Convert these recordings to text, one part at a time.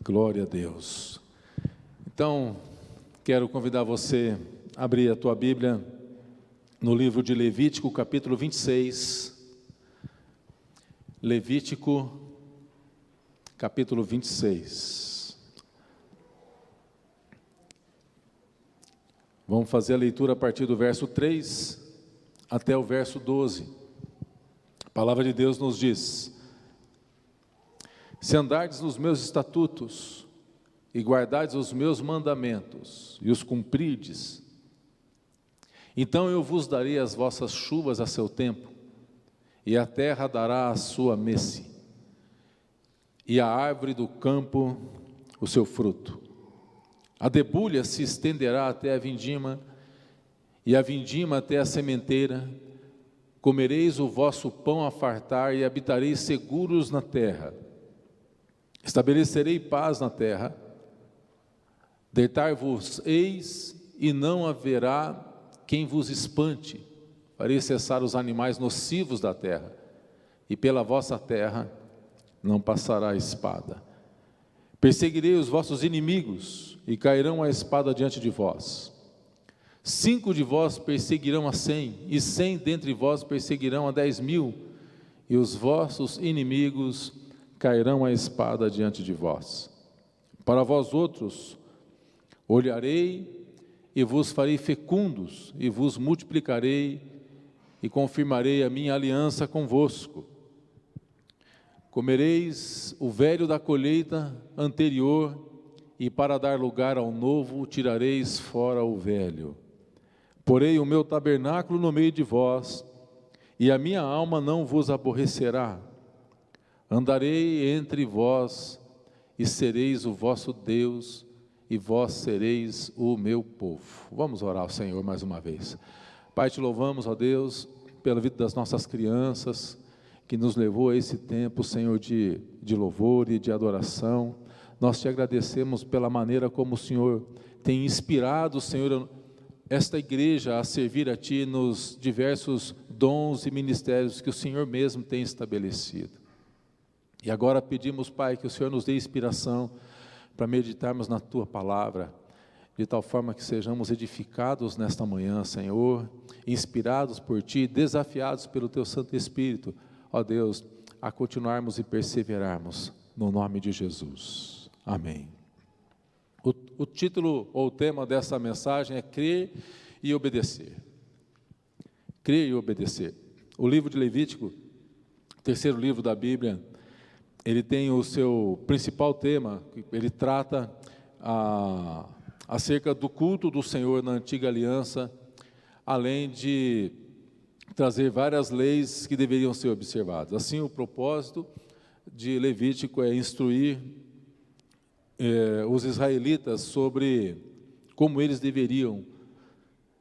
Glória a Deus. Então, quero convidar você a abrir a tua Bíblia no livro de Levítico, capítulo 26. Levítico, capítulo 26. Vamos fazer a leitura a partir do verso 3 até o verso 12. A palavra de Deus nos diz: se andardes nos meus estatutos e guardardes os meus mandamentos e os cumprirdes, então eu vos darei as vossas chuvas a seu tempo, e a terra dará a sua messe, e a árvore do campo o seu fruto. A debulha se estenderá até a vindima, e a vindima até a sementeira. Comereis o vosso pão a fartar, e habitareis seguros na terra. Estabelecerei paz na terra, deitar-vos-eis, e não haverá quem vos espante. Farei cessar os animais nocivos da terra, e pela vossa terra não passará a espada. Perseguirei os vossos inimigos, e cairão a espada diante de vós. 5 de vós perseguirão a 100, e 100 dentre vós perseguirão a 10.000, e os vossos inimigos cairão a espada diante de vós. Para vós outros, olharei e vos farei fecundos, e vos multiplicarei, e confirmarei a minha aliança convosco. Comereis o velho da colheita anterior, e para dar lugar ao novo, tirareis fora o velho. Porei o meu tabernáculo no meio de vós, e a minha alma não vos aborrecerá. Andarei entre vós, e sereis o vosso Deus, e vós sereis o meu povo. Vamos orar ao Senhor mais uma vez. Pai, te louvamos, ó Deus, pela vida das nossas crianças, que nos levou a esse tempo, Senhor, de louvor e de adoração. Nós te agradecemos pela maneira como o Senhor tem inspirado, Senhor, esta igreja a servir a Ti nos diversos dons e ministérios que o Senhor mesmo tem estabelecido. E agora pedimos, Pai, que o Senhor nos dê inspiração para meditarmos na Tua palavra, de tal forma que sejamos edificados nesta manhã, Senhor, inspirados por Ti, desafiados pelo Teu Santo Espírito, ó Deus, a continuarmos e perseverarmos, no nome de Jesus. Amém. O título ou o tema dessa mensagem é Crer e Obedecer. Crer e obedecer. O livro de Levítico, terceiro livro da Bíblia, ele tem o seu principal tema, ele trata acerca do culto do Senhor na antiga aliança, além de trazer várias leis que deveriam ser observadas. Assim, o propósito de Levítico é instruir os israelitas sobre como eles deveriam,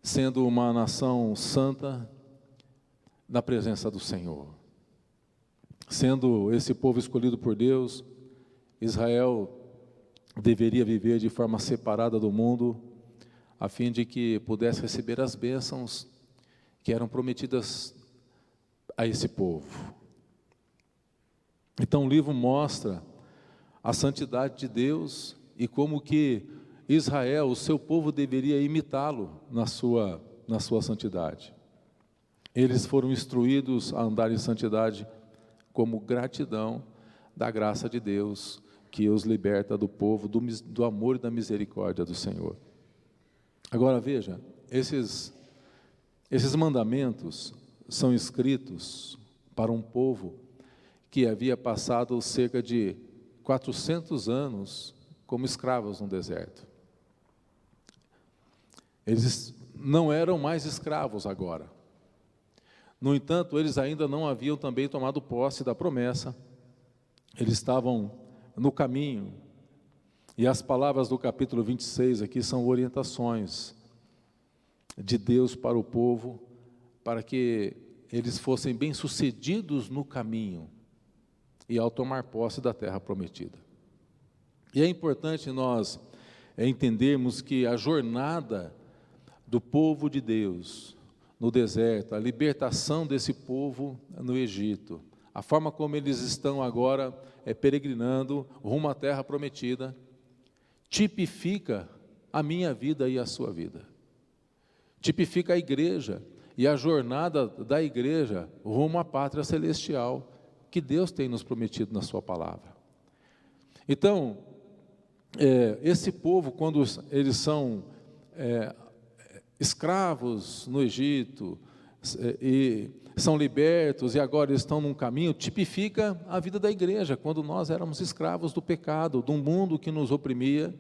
sendo uma nação santa, na presença do Senhor. Sendo esse povo escolhido por Deus, Israel deveria viver de forma separada do mundo, a fim de que pudesse receber as bênçãos que eram prometidas a esse povo. Então o livro mostra a santidade de Deus e como que Israel, o seu povo, deveria imitá-lo na sua santidade. Eles foram instruídos a andar em santidade como gratidão da graça de Deus, que os liberta do povo, do amor e da misericórdia do Senhor. Agora veja, esses mandamentos são escritos para um povo que havia passado cerca de 400 anos como escravos no deserto. Eles não eram mais escravos agora. No entanto, eles ainda não haviam também tomado posse da promessa. Eles estavam no caminho. E as palavras do capítulo 26 aqui são orientações de Deus para o povo, para que eles fossem bem-sucedidos no caminho e ao tomar posse da terra prometida. E é importante nós entendermos que a jornada do povo de Deus no deserto, a libertação desse povo no Egito, a forma como eles estão agora peregrinando rumo à terra prometida, tipifica a minha vida e a sua vida. Tipifica a igreja e a jornada da igreja rumo à pátria celestial que Deus tem nos prometido na sua palavra. Então, esse povo, quando eles são escravos no Egito, e são libertos e agora estão num caminho, tipifica a vida da igreja, quando nós éramos escravos do pecado, de um mundo que nos oprimia,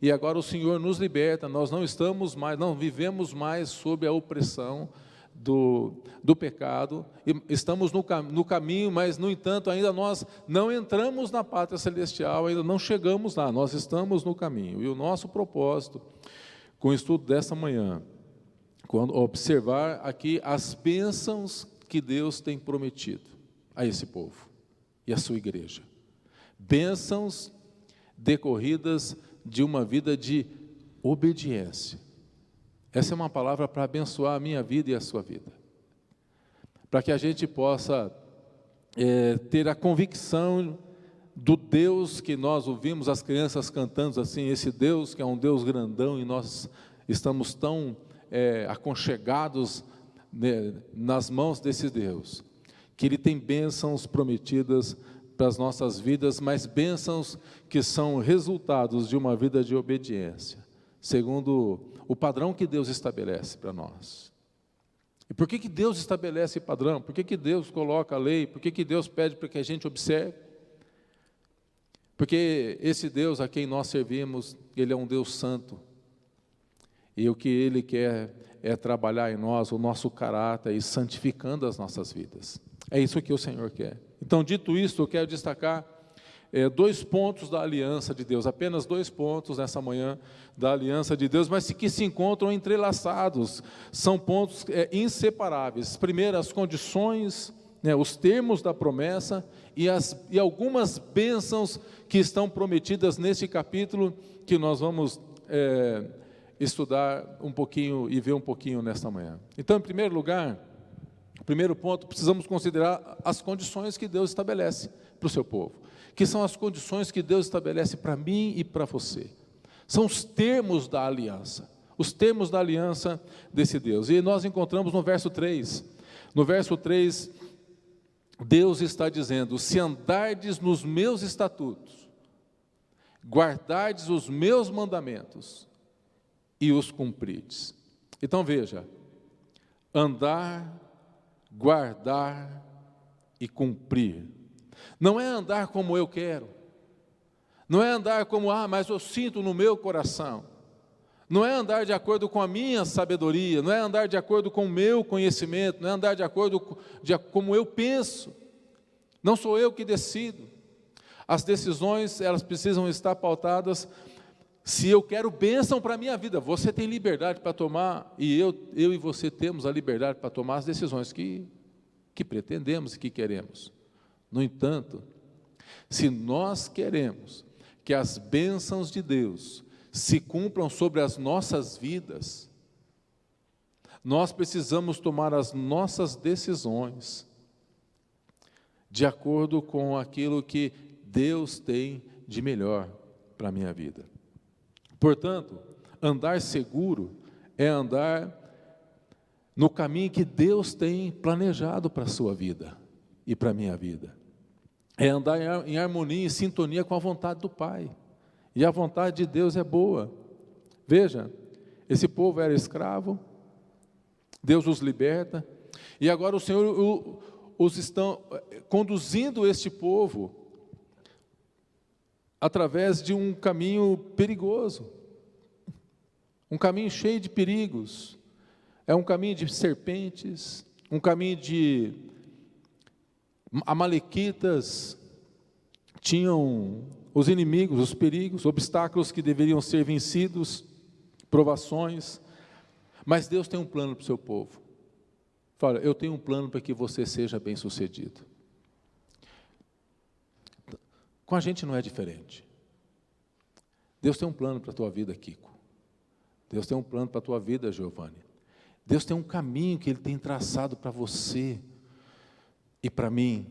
e agora o Senhor nos liberta, nós não vivemos mais sob a opressão do pecado, e estamos no caminho, mas no entanto ainda nós não entramos na pátria celestial, ainda não chegamos lá, nós estamos no caminho. E o nosso propósito com o estudo dessa manhã, quando observar aqui as bênçãos que Deus tem prometido a esse povo e à sua igreja, bênçãos decorridas de uma vida de obediência. Essa é uma palavra para abençoar a minha vida e a sua vida, para que a gente possa ter a convicção do Deus que nós ouvimos as crianças cantando assim, esse Deus que é um Deus grandão, e nós estamos tão aconchegados nas mãos desse Deus, que Ele tem bênçãos prometidas para as nossas vidas, mas bênçãos que são resultados de uma vida de obediência, segundo o padrão que Deus estabelece para nós. E por que Deus estabelece padrão? Por que Deus coloca a lei? Por que Deus pede para que a gente observe? Porque esse Deus a quem nós servimos, Ele é um Deus santo, e o que Ele quer é trabalhar em nós o nosso caráter e santificando as nossas vidas. É isso que o Senhor quer. Então, dito isso, eu quero destacar 2 pontos da aliança de Deus, apenas 2 pontos nessa manhã da aliança de Deus, mas que se encontram entrelaçados, são pontos inseparáveis. Primeiro, as condições, os termos da promessa e algumas bênçãos que estão prometidas nesse capítulo, que nós vamos estudar um pouquinho e ver um pouquinho nesta manhã. Então, em primeiro lugar, o primeiro ponto, precisamos considerar as condições que Deus estabelece para o seu povo, que são as condições que Deus estabelece para mim e para você. São os termos da aliança desse Deus. E nós encontramos no verso 3. No verso 3, Deus está dizendo: se andardes nos meus estatutos, guardardes os meus mandamentos e os cumprides. Então veja, andar, guardar e cumprir. Não é andar como eu quero, não é andar como, mas eu sinto no meu coração, não é andar de acordo com a minha sabedoria, não é andar de acordo com o meu conhecimento, não é andar de acordo com como eu penso, não sou eu que decido. As decisões, elas precisam estar pautadas. Se eu quero bênção para a minha vida, você tem liberdade para tomar, e eu e você temos a liberdade para tomar as decisões que pretendemos e que queremos. No entanto, se nós queremos que as bênçãos de Deus se cumpram sobre as nossas vidas, nós precisamos tomar as nossas decisões de acordo com aquilo que Deus tem de melhor para a minha vida. Portanto, andar seguro é andar no caminho que Deus tem planejado para a sua vida e para a minha vida. É andar em harmonia, em sintonia com a vontade do Pai. E a vontade de Deus é boa. Veja, esse povo era escravo, Deus os liberta, e agora o Senhor os estão conduzindo este povo através de um caminho perigoso, um caminho cheio de perigos. É um caminho de serpentes, um caminho de amalequitas, tinham os inimigos, os perigos, obstáculos que deveriam ser vencidos, provações, mas Deus tem um plano para o seu povo. Fala, eu tenho um plano para que você seja bem-sucedido. Com a gente não é diferente. Deus tem um plano para a tua vida, Kiko. Deus tem um plano para a tua vida, Giovanni. Deus tem um caminho que Ele tem traçado para você e para mim,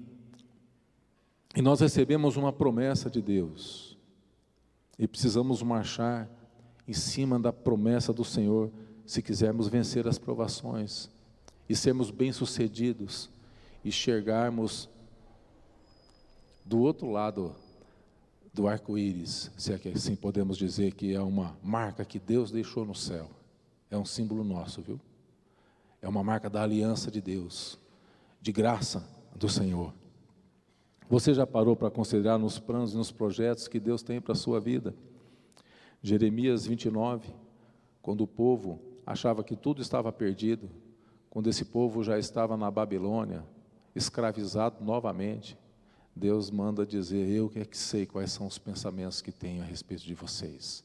E nós recebemos uma promessa de Deus, e precisamos marchar em cima da promessa do Senhor, se quisermos vencer as provações, e sermos bem-sucedidos, e enxergarmos do outro lado do arco-íris, se é que assim podemos dizer, que é uma marca que Deus deixou no céu, é um símbolo nosso, viu? É uma marca da aliança de Deus, de graça do Senhor. Você já parou para considerar nos planos e nos projetos que Deus tem para a sua vida? Jeremias 29, quando o povo achava que tudo estava perdido, quando esse povo já estava na Babilônia, escravizado novamente, Deus manda dizer: eu que é que sei quais são os pensamentos que tenho a respeito de vocês.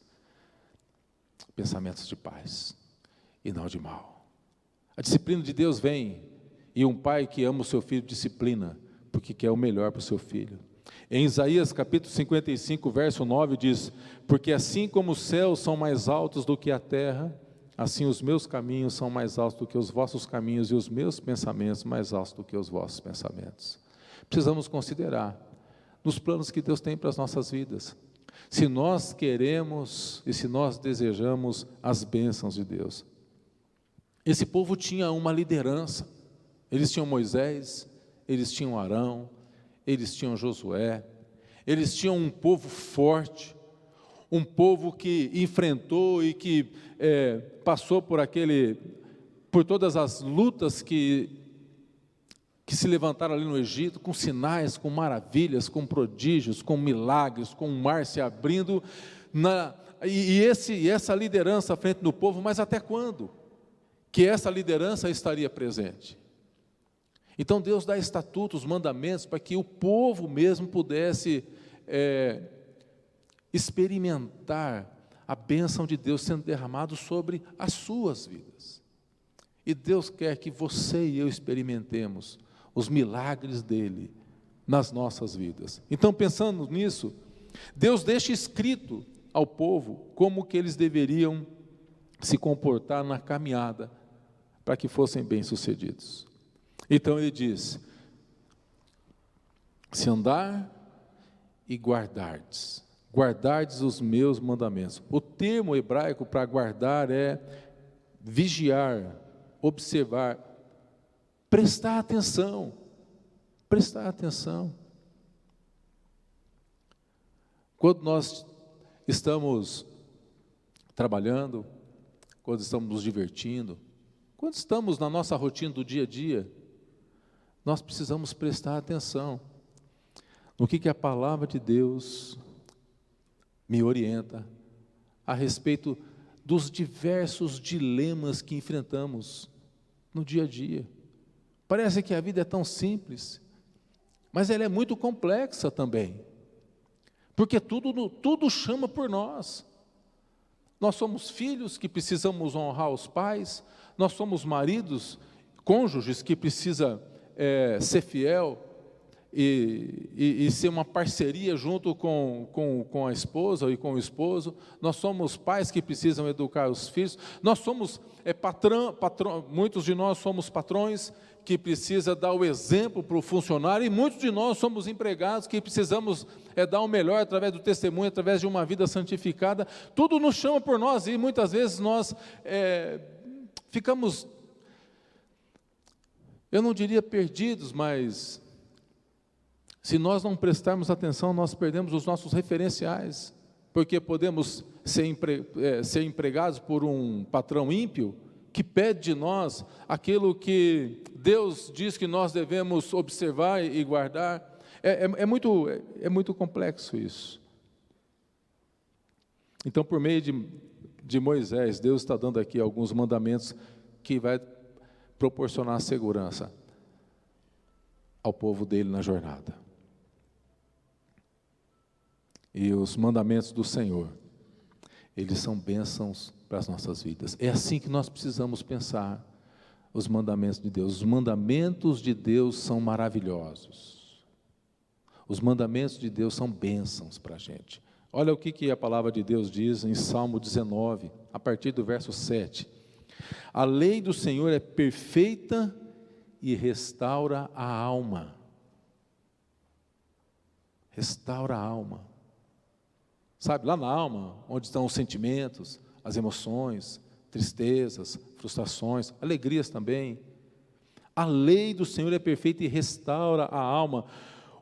Pensamentos de paz e não de mal. A disciplina de Deus vem, e um pai que ama o seu filho disciplina, porque quer o melhor para o seu filho. Em Isaías capítulo 55, verso 9 diz: porque assim como os céus são mais altos do que a terra, assim os meus caminhos são mais altos do que os vossos caminhos, e os meus pensamentos mais altos do que os vossos pensamentos. Precisamos considerar nos planos que Deus tem para as nossas vidas, se nós queremos e se nós desejamos as bênçãos de Deus. Esse povo tinha uma liderança, eles tinham Moisés, eles tinham Arão, eles tinham Josué, eles tinham um povo forte, um povo que enfrentou e que passou por todas as lutas que se levantaram ali no Egito, com sinais, com maravilhas, com prodígios, com milagres, com o mar se abrindo, essa liderança à frente do povo. Mas até quando que essa liderança estaria presente? Então Deus dá estatutos, mandamentos, para que o povo mesmo pudesse experimentar a bênção de Deus sendo derramado sobre as suas vidas. E Deus quer que você e eu experimentemos os milagres dele nas nossas vidas. Então, pensando nisso, Deus deixa escrito ao povo como que eles deveriam se comportar na caminhada para que fossem bem-sucedidos. Então ele diz: se andar e guardardes os meus mandamentos. O termo hebraico para guardar é vigiar, observar, prestar atenção. Quando nós estamos trabalhando, quando estamos nos divertindo, quando estamos na nossa rotina do dia a dia, nós precisamos prestar atenção no que a palavra de Deus me orienta a respeito dos diversos dilemas que enfrentamos no dia a dia. Parece que a vida é tão simples, mas ela é muito complexa também, porque tudo chama por nós. Nós somos filhos que precisamos honrar os pais, nós somos maridos, cônjuges que precisam ser fiel e ser uma parceria junto com a esposa e com o esposo. Nós somos pais que precisam educar os filhos. Nós somos muitos de nós somos patrões que precisam dar o exemplo para o funcionário, e muitos de nós somos empregados que precisamos dar o melhor através do testemunho, através de uma vida santificada. Tudo nos chama por nós, e muitas vezes nós ficamos, eu não diria perdidos, mas se nós não prestarmos atenção, nós perdemos os nossos referenciais, porque podemos ser empregados por um patrão ímpio, que pede de nós aquilo que Deus diz que nós devemos observar e guardar. É muito complexo isso. Então, por meio de Moisés, Deus está dando aqui alguns mandamentos que vai proporcionar segurança ao povo dele na jornada. E os mandamentos do Senhor, eles são bênçãos para as nossas vidas. É assim que nós precisamos pensar os mandamentos de Deus. Os mandamentos de Deus são maravilhosos. Os mandamentos de Deus são bênçãos para a gente. Olha o que a palavra de Deus diz em Salmo 19, a partir do verso 7. A lei do Senhor é perfeita e restaura a alma. restaura a alma. Sabe, lá na alma, onde estão os sentimentos, as emoções, tristezas, frustrações, alegrias também. A lei do Senhor é perfeita e restaura a alma.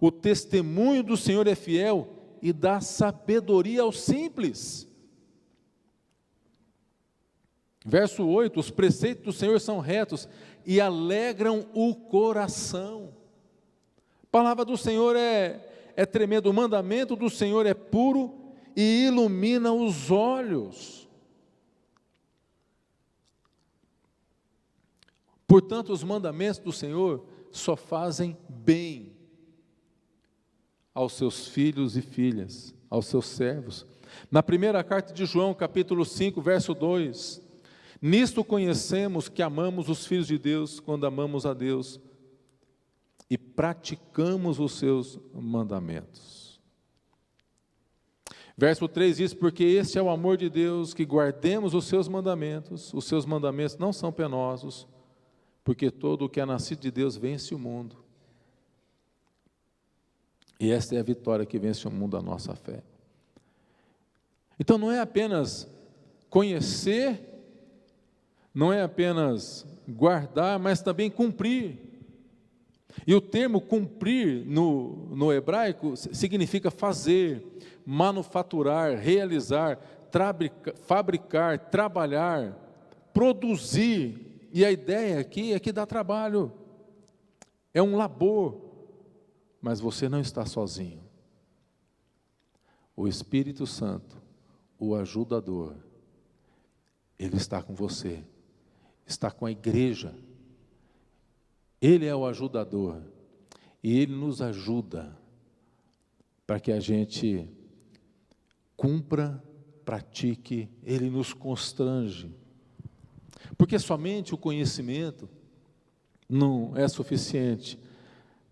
O testemunho do Senhor é fiel e dá sabedoria aos simples. Verso 8, os preceitos do Senhor são retos e alegram o coração. A palavra do Senhor é tremenda, o mandamento do Senhor é puro e ilumina os olhos. Portanto, os mandamentos do Senhor só fazem bem aos seus filhos e filhas, aos seus servos. Na primeira carta de João, capítulo 5, verso 2, nisto conhecemos que amamos os filhos de Deus, quando amamos a Deus e praticamos os seus mandamentos. Verso 3 diz, porque este é o amor de Deus, que guardemos os seus mandamentos não são penosos, porque todo o que é nascido de Deus vence o mundo. E esta é a vitória que vence o mundo, a nossa fé. Então não é apenas conhecer, não é apenas guardar, mas também cumprir. E o termo cumprir no hebraico significa fazer, manufaturar, realizar, fabricar, trabalhar, produzir. E a ideia aqui é que dá trabalho, é um labor, mas você não está sozinho. O Espírito Santo, o ajudador, ele está com você, está com a igreja. Ele é o ajudador e ele nos ajuda para que a gente cumpra, pratique, ele nos constrange. Porque somente o conhecimento não é suficiente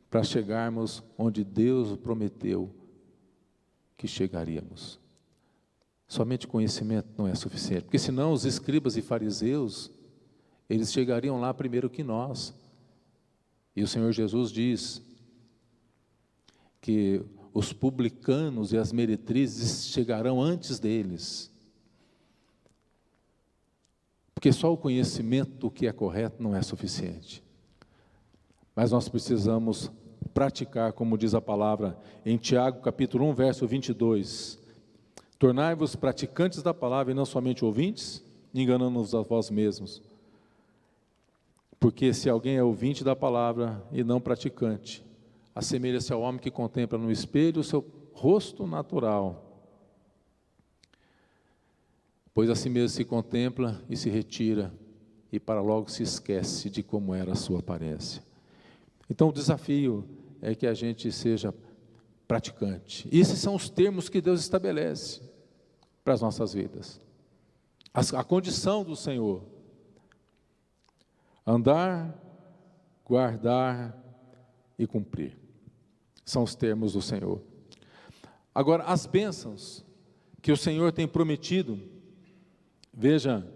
para chegarmos onde Deus prometeu que chegaríamos. Somente conhecimento não é suficiente, porque senão os escribas e fariseus, eles chegariam lá primeiro que nós. E o Senhor Jesus diz que os publicanos e as meretrizes chegarão antes deles. Porque só o conhecimento do que é correto não é suficiente. Mas nós precisamos praticar, como diz a palavra em Tiago, capítulo 1, verso 22. Tornai-vos praticantes da palavra e não somente ouvintes, enganando-vos a vós mesmos. Porque se alguém é ouvinte da palavra e não praticante, assemelha-se ao homem que contempla no espelho o seu rosto natural. Pois assim mesmo se contempla e se retira, e para logo se esquece de como era a sua aparência. Então o desafio é que a gente seja praticante. E esses são os termos que Deus estabelece para as nossas vidas. A condição do Senhor: andar, guardar e cumprir. São os termos do Senhor. Agora, as bênçãos que o Senhor tem prometido, veja,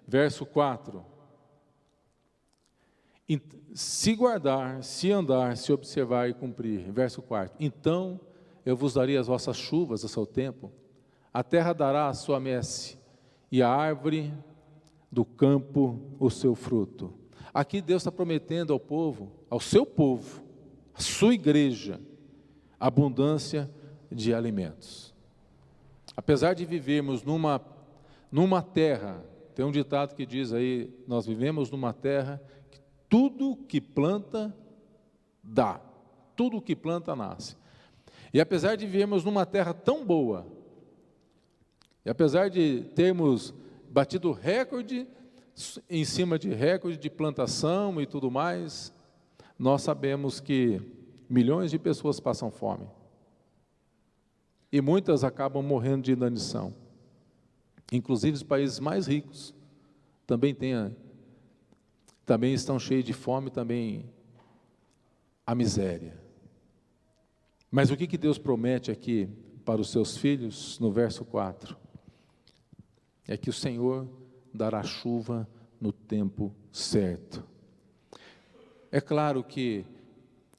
verso 4. Se guardar, se andar, se observar e cumprir. Verso 4. Então eu vos darei as vossas chuvas a seu tempo, a terra dará a sua messe, e a árvore do campo o seu fruto. Aqui Deus está prometendo ao povo, ao seu povo, à sua igreja, abundância de alimentos. Apesar de vivermos numa terra, tem um ditado que diz aí, nós vivemos numa terra que tudo que planta dá, tudo que planta nasce. E apesar de vivermos numa terra tão boa, e apesar de termos batido recorde em cima de recorde de plantação e tudo mais, nós sabemos que milhões de pessoas passam fome. E muitas acabam morrendo de inanição. Inclusive os países mais ricos também estão cheios de fome, também a miséria. Mas o que Deus promete aqui para os seus filhos, no verso 4? É que o Senhor dará chuva no tempo certo. É claro que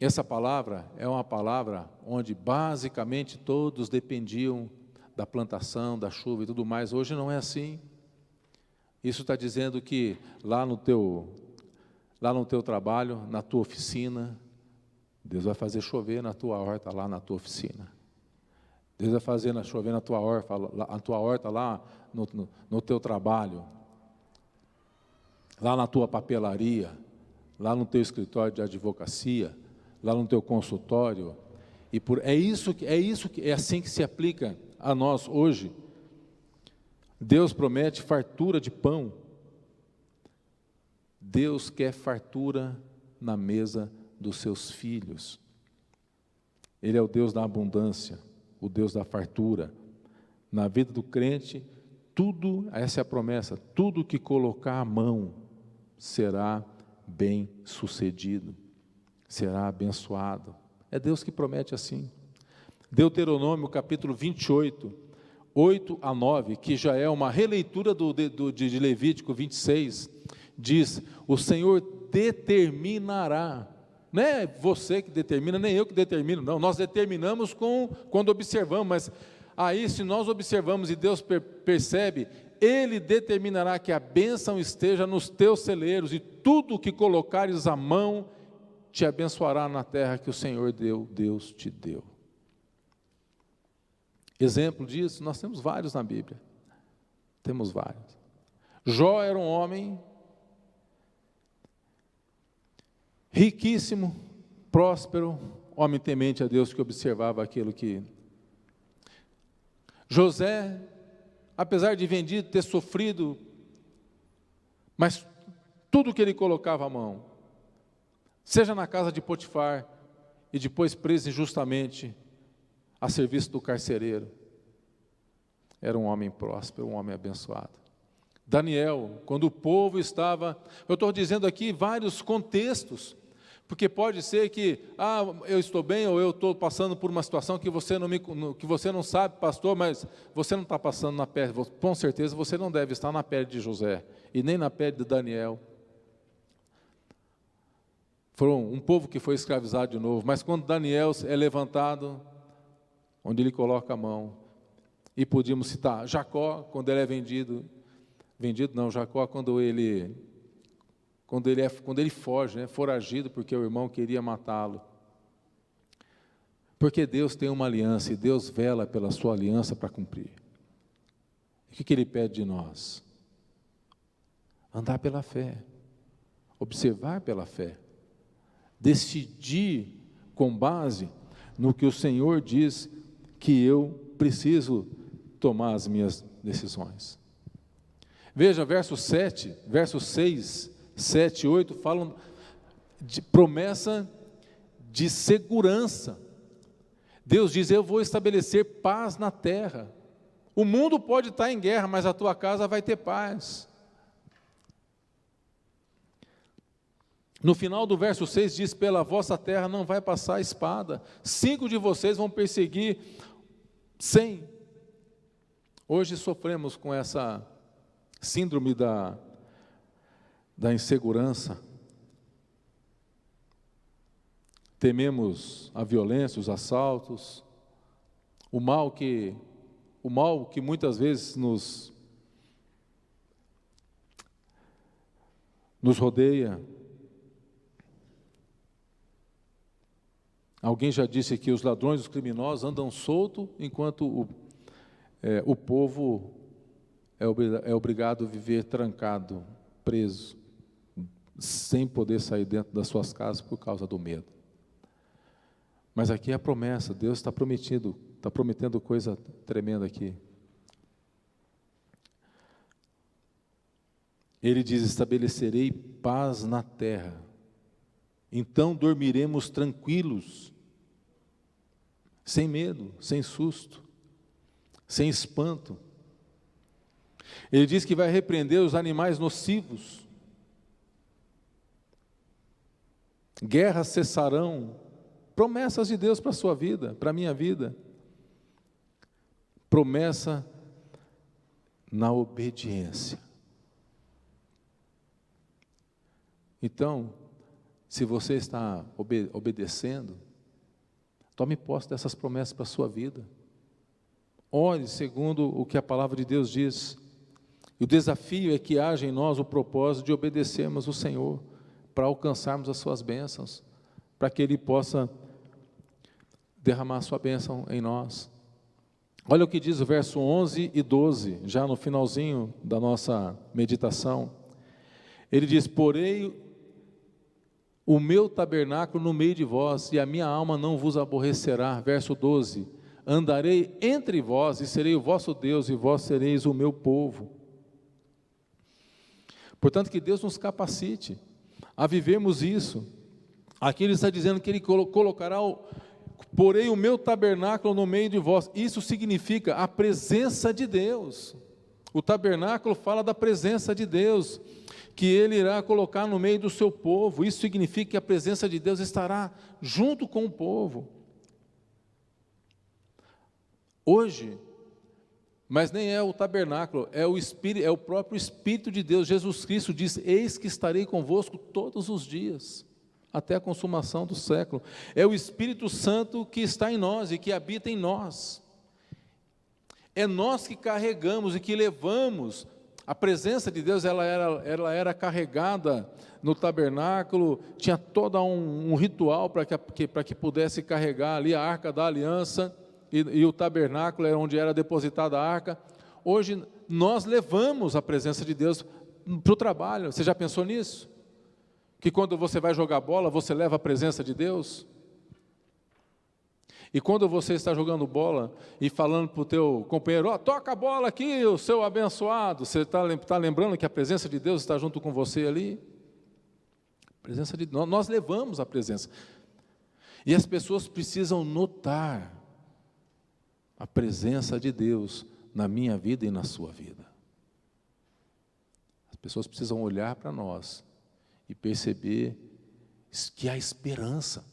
Essa palavra é uma palavra onde basicamente todos dependiam da plantação, da chuva e tudo mais. Hoje não é assim. Isso está dizendo que lá no teu trabalho, na tua oficina, Deus vai fazer chover na tua horta, lá na tua oficina. Deus vai fazer chover na tua horta lá no teu trabalho, lá na tua papelaria, lá no teu escritório de advocacia, lá no teu consultório. É assim que se aplica a nós hoje. Deus promete fartura de pão. Deus quer fartura na mesa dos seus filhos. Ele é o Deus da abundância, o Deus da fartura. Na vida do crente, tudo, essa é a promessa, tudo que colocar a mão será bem sucedido, será abençoado. É Deus que promete assim. Deuteronômio capítulo 28, 8 a 9, que já é uma releitura de Levítico 26, diz: o Senhor determinará. Não é você que determina, nem eu que determino, não. Nós determinamos quando observamos, mas aí se nós observamos e Deus percebe, Ele determinará que a bênção esteja nos teus celeiros, e tudo que colocares a mão te abençoará na terra que o Senhor Deus te deu. Exemplo disso, nós temos vários na Bíblia. Temos vários. Jó era um homem riquíssimo, próspero, homem temente a Deus, que observava aquilo que... José, apesar de vendido, ter sofrido, mas tudo que ele colocava a mão, seja na casa de Potifar, e depois preso injustamente, a serviço do carcereiro, era um homem próspero, um homem abençoado. Daniel, quando o povo estava... Eu estou dizendo aqui vários contextos, porque pode ser que, eu estou bem, ou eu estou passando por uma situação que você não sabe, pastor, mas você não está passando na pele, com certeza você não deve estar na pele de José, e nem na pele de Daniel. Foram um povo que foi escravizado de novo, mas quando Daniel é levantado, onde ele coloca a mão, e podíamos citar Jacó, quando ele é Jacó, quando ele foge, foragido, porque o irmão queria matá-lo. Porque Deus tem uma aliança, e Deus vela pela sua aliança para cumprir. O que Ele pede de nós? Andar pela fé, observar pela fé, decidir com base no que o Senhor diz que eu preciso tomar as minhas decisões. Veja, verso 7, versos 6, 7 e 8, falam de promessa de segurança. Deus diz: eu vou estabelecer paz na terra. O mundo pode estar em guerra, mas a tua casa vai ter paz. No final do verso 6 diz: pela vossa terra não vai passar a espada, 5 de vocês vão perseguir 100. Hoje sofremos com essa síndrome da insegurança. Tememos a violência, os assaltos, o mal que muitas vezes nos rodeia. Alguém já disse que os ladrões, os criminosos andam soltos, enquanto o povo é obrigado a viver trancado, preso, sem poder sair dentro das suas casas por causa do medo. Mas aqui é a promessa, Deus está prometendo coisa tremenda aqui. Ele diz: estabelecerei paz na terra, então dormiremos tranquilos, sem medo, sem susto, sem espanto. Ele diz que vai repreender os animais nocivos, guerras cessarão, promessas de Deus para a sua vida, para a minha vida, promessa na obediência. Então, se você está obedecendo, tome posse dessas promessas para a sua vida. Ore segundo o que a palavra de Deus diz. E o desafio é que haja em nós o propósito de obedecermos o Senhor, para alcançarmos as suas bênçãos, para que Ele possa derramar a sua bênção em nós. Olha o que diz o verso 11 e 12, já no finalzinho da nossa meditação. Ele diz: porém, o meu tabernáculo no meio de vós, e a minha alma não vos aborrecerá. Verso 12: andarei entre vós, e serei o vosso Deus, e vós sereis o meu povo. Portanto, que Deus nos capacite a vivermos isso. Aqui Ele está dizendo que Ele colocará porém o meu tabernáculo no meio de vós. Isso significa a presença de Deus. O tabernáculo fala da presença de Deus, que Ele irá colocar no meio do seu povo. Isso significa que a presença de Deus estará junto com o povo. Hoje, mas nem é o tabernáculo, é o Espírito, é o próprio Espírito de Deus. Jesus Cristo diz: eis que estarei convosco todos os dias, até a consumação do século. É o Espírito Santo que está em nós e que habita em nós. É nós que carregamos e que levamos. A presença de Deus, ela era carregada no tabernáculo, tinha todo um ritual para que pudesse carregar ali a arca da aliança, e o tabernáculo era onde era depositada a arca. Hoje nós levamos a presença de Deus para o trabalho. Você já pensou nisso? Que quando você vai jogar bola, você leva a presença de Deus? E quando você está jogando bola e falando para o teu companheiro: ó, toca a bola aqui, o seu abençoado, você está lembrando que a presença de Deus está junto com você ali? Nós levamos a presença. E as pessoas precisam notar a presença de Deus na minha vida e na sua vida. As pessoas precisam olhar para nós e perceber que há esperança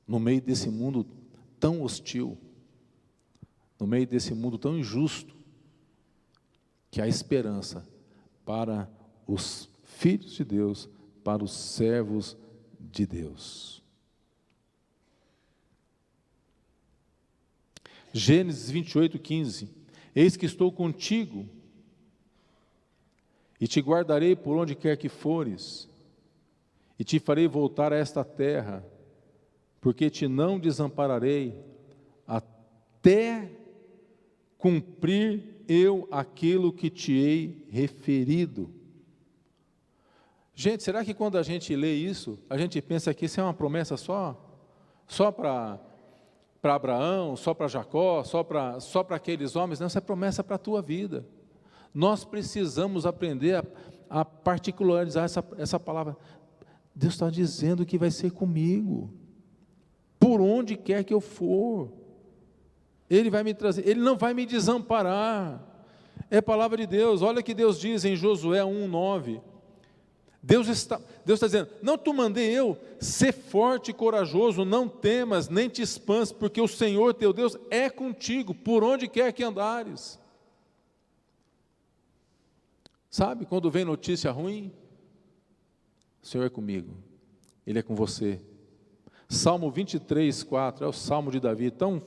no meio desse mundo tão hostil, no meio desse mundo tão injusto, que há esperança para os filhos de Deus, para os servos de Deus. Gênesis 28:15: eis que estou contigo, e te guardarei por onde quer que fores, e te farei voltar a esta terra, porque te não desampararei, até cumprir eu aquilo que te hei referido. Gente, será que quando a gente lê isso, a gente pensa que isso é uma promessa só para Abraão, só para Jacó, só para aqueles homens? Não, essa é promessa para a tua vida. Nós precisamos aprender a particularizar essa palavra. Deus está dizendo que vai ser comigo, por onde quer que eu for, Ele vai me trazer, Ele não vai me desamparar. É palavra de Deus. Olha o que Deus diz em Josué 1:9. Deus está dizendo: não te mandei eu, ser forte e corajoso, não temas, nem te espantes, porque o Senhor teu Deus é contigo, por onde quer que andares. Sabe, quando vem notícia ruim, o Senhor é comigo, Ele é com você. Salmo 23:4, é o Salmo de Davi, tão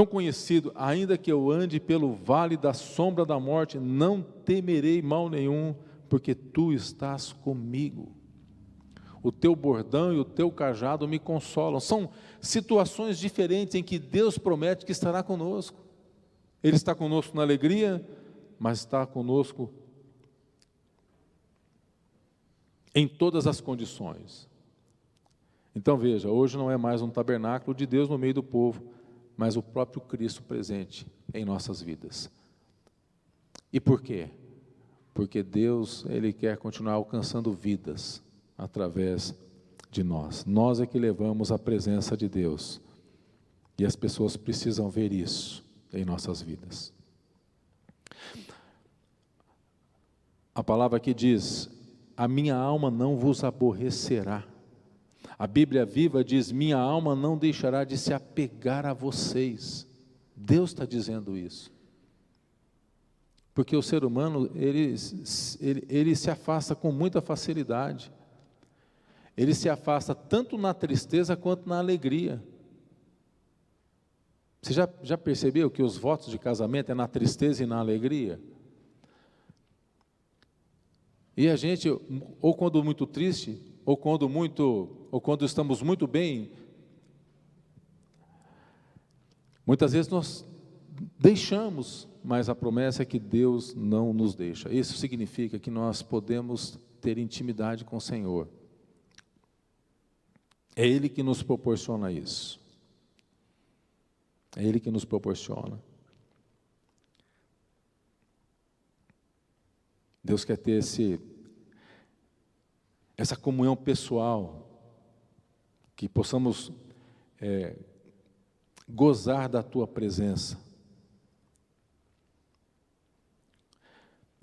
conhecido: ainda que eu ande pelo vale da sombra da morte, não temerei mal nenhum, porque tu estás comigo. O teu bordão e o teu cajado me consolam. São situações diferentes em que Deus promete que estará conosco. Ele está conosco na alegria, mas está conosco em todas as condições. Então veja, hoje não é mais um tabernáculo de Deus no meio do povo, mas o próprio Cristo presente em nossas vidas. E por quê? Porque Deus, Ele quer continuar alcançando vidas através de nós. Nós é que levamos a presença de Deus, e as pessoas precisam ver isso em nossas vidas. A palavra aqui diz: a minha alma não vos aborrecerá. A Bíblia Viva diz: minha alma não deixará de se apegar a vocês. Deus está dizendo isso. Porque o ser humano, ele se afasta com muita facilidade. Ele se afasta tanto na tristeza quanto na alegria. Você já percebeu que os votos de casamento é na tristeza e na alegria? E a gente, ou quando muito triste, ou quando estamos muito bem, muitas vezes nós deixamos, mas a promessa é que Deus não nos deixa. Isso significa que nós podemos ter intimidade com o Senhor. É Ele que nos proporciona isso. É Ele que nos proporciona. Deus quer ter essa comunhão pessoal, que possamos gozar da Tua presença.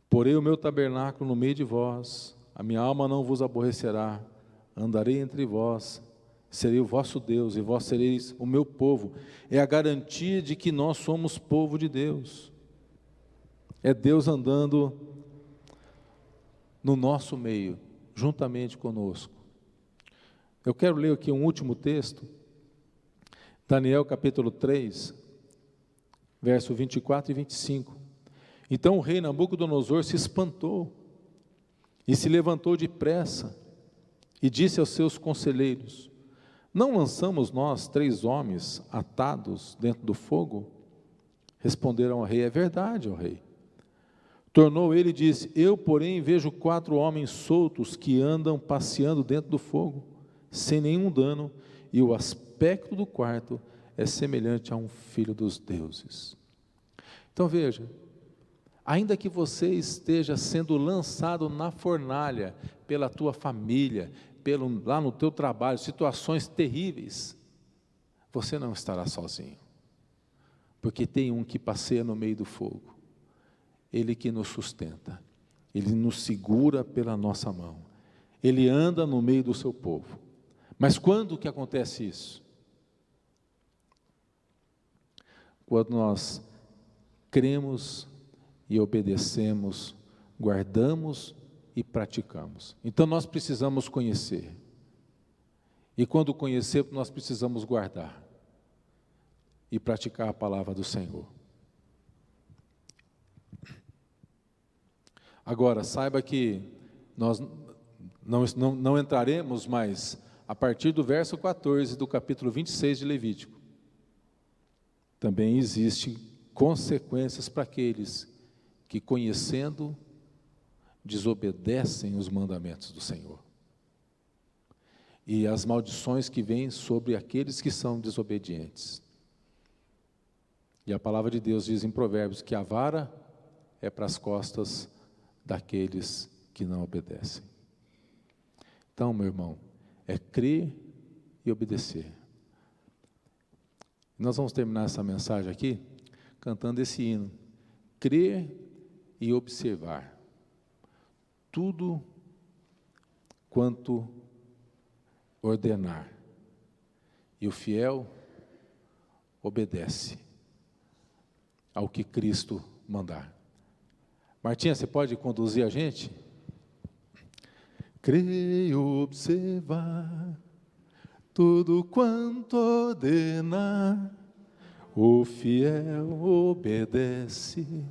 Porei o meu tabernáculo no meio de vós, a minha alma não vos aborrecerá, andarei entre vós, serei o vosso Deus e vós sereis o meu povo. É a garantia de que nós somos povo de Deus. É Deus andando no nosso meio, juntamente conosco. Eu quero ler aqui um último texto, Daniel capítulo 3, verso 24 e 25. Então o rei Nabucodonosor se espantou e se levantou depressa e disse aos seus conselheiros: não lançamos nós 3 homens atados dentro do fogo? Responderam ao rei: é verdade, ó rei. Tornou ele e disse: eu, porém, vejo 4 homens soltos que andam passeando dentro do fogo, sem nenhum dano, e o aspecto do quarto é semelhante a um filho dos deuses. Então veja, ainda que você esteja sendo lançado na fornalha pela tua família, lá no teu trabalho, situações terríveis, você não estará sozinho, porque tem um que passeia no meio do fogo. Ele que nos sustenta, Ele nos segura pela nossa mão, Ele anda no meio do seu povo. Mas quando que acontece isso? Quando nós cremos e obedecemos, guardamos e praticamos. Então nós precisamos conhecer, e quando conhecemos nós precisamos guardar e praticar a palavra do Senhor. Agora, saiba que nós não entraremos mais a partir do verso 14 do capítulo 26 de Levítico. Também existem consequências para aqueles que, conhecendo, desobedecem os mandamentos do Senhor. E as maldições que vêm sobre aqueles que são desobedientes. E a palavra de Deus diz em Provérbios que a vara é para as costas daqueles que não obedecem. Então, meu irmão, é crer e obedecer. Nós vamos terminar essa mensagem aqui cantando esse hino: crer e observar tudo quanto ordenar, e o fiel obedece ao que Cristo mandar. Martinha, você pode conduzir a gente? Crer e observar tudo quanto ordenar, o fiel obedece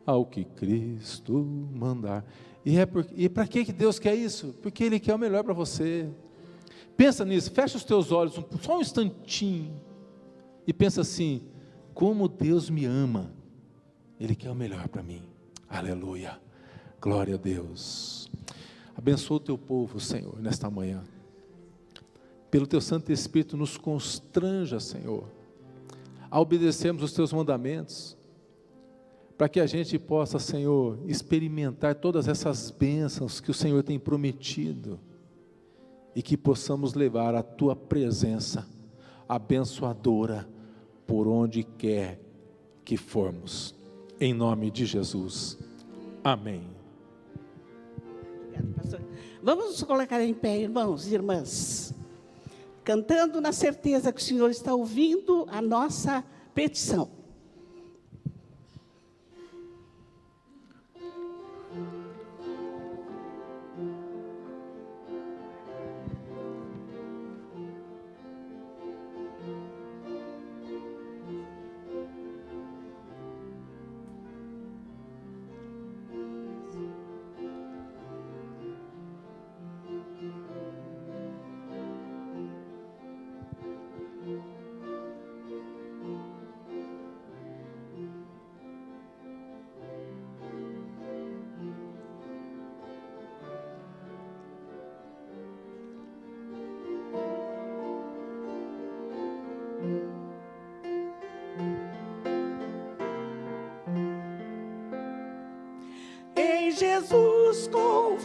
ao que Cristo mandar. E para que Deus quer isso? Porque Ele quer o melhor para você. Pensa nisso, fecha os teus olhos só um instantinho e pensa assim: como Deus me ama, Ele quer o melhor para mim. Aleluia, glória a Deus. Abençoa o teu povo, Senhor, nesta manhã. Pelo teu Santo Espírito nos constranja, Senhor, a obedecermos os teus mandamentos, para que a gente possa, Senhor, experimentar todas essas bênçãos que o Senhor tem prometido, e que possamos levar a tua presença abençoadora por onde quer que formos, em nome de Jesus, amém. Obrigada, pastor. Vamos nos colocar em pé, irmãos e irmãs, cantando na certeza que o Senhor está ouvindo a nossa petição.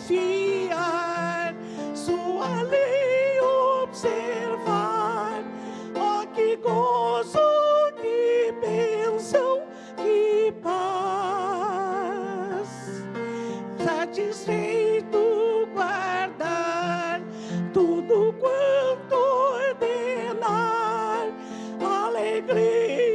confiar, sua lei observar. Oh, que gozo, que bênção, que paz. Satisfeito guardar tudo quanto ordenar, alegria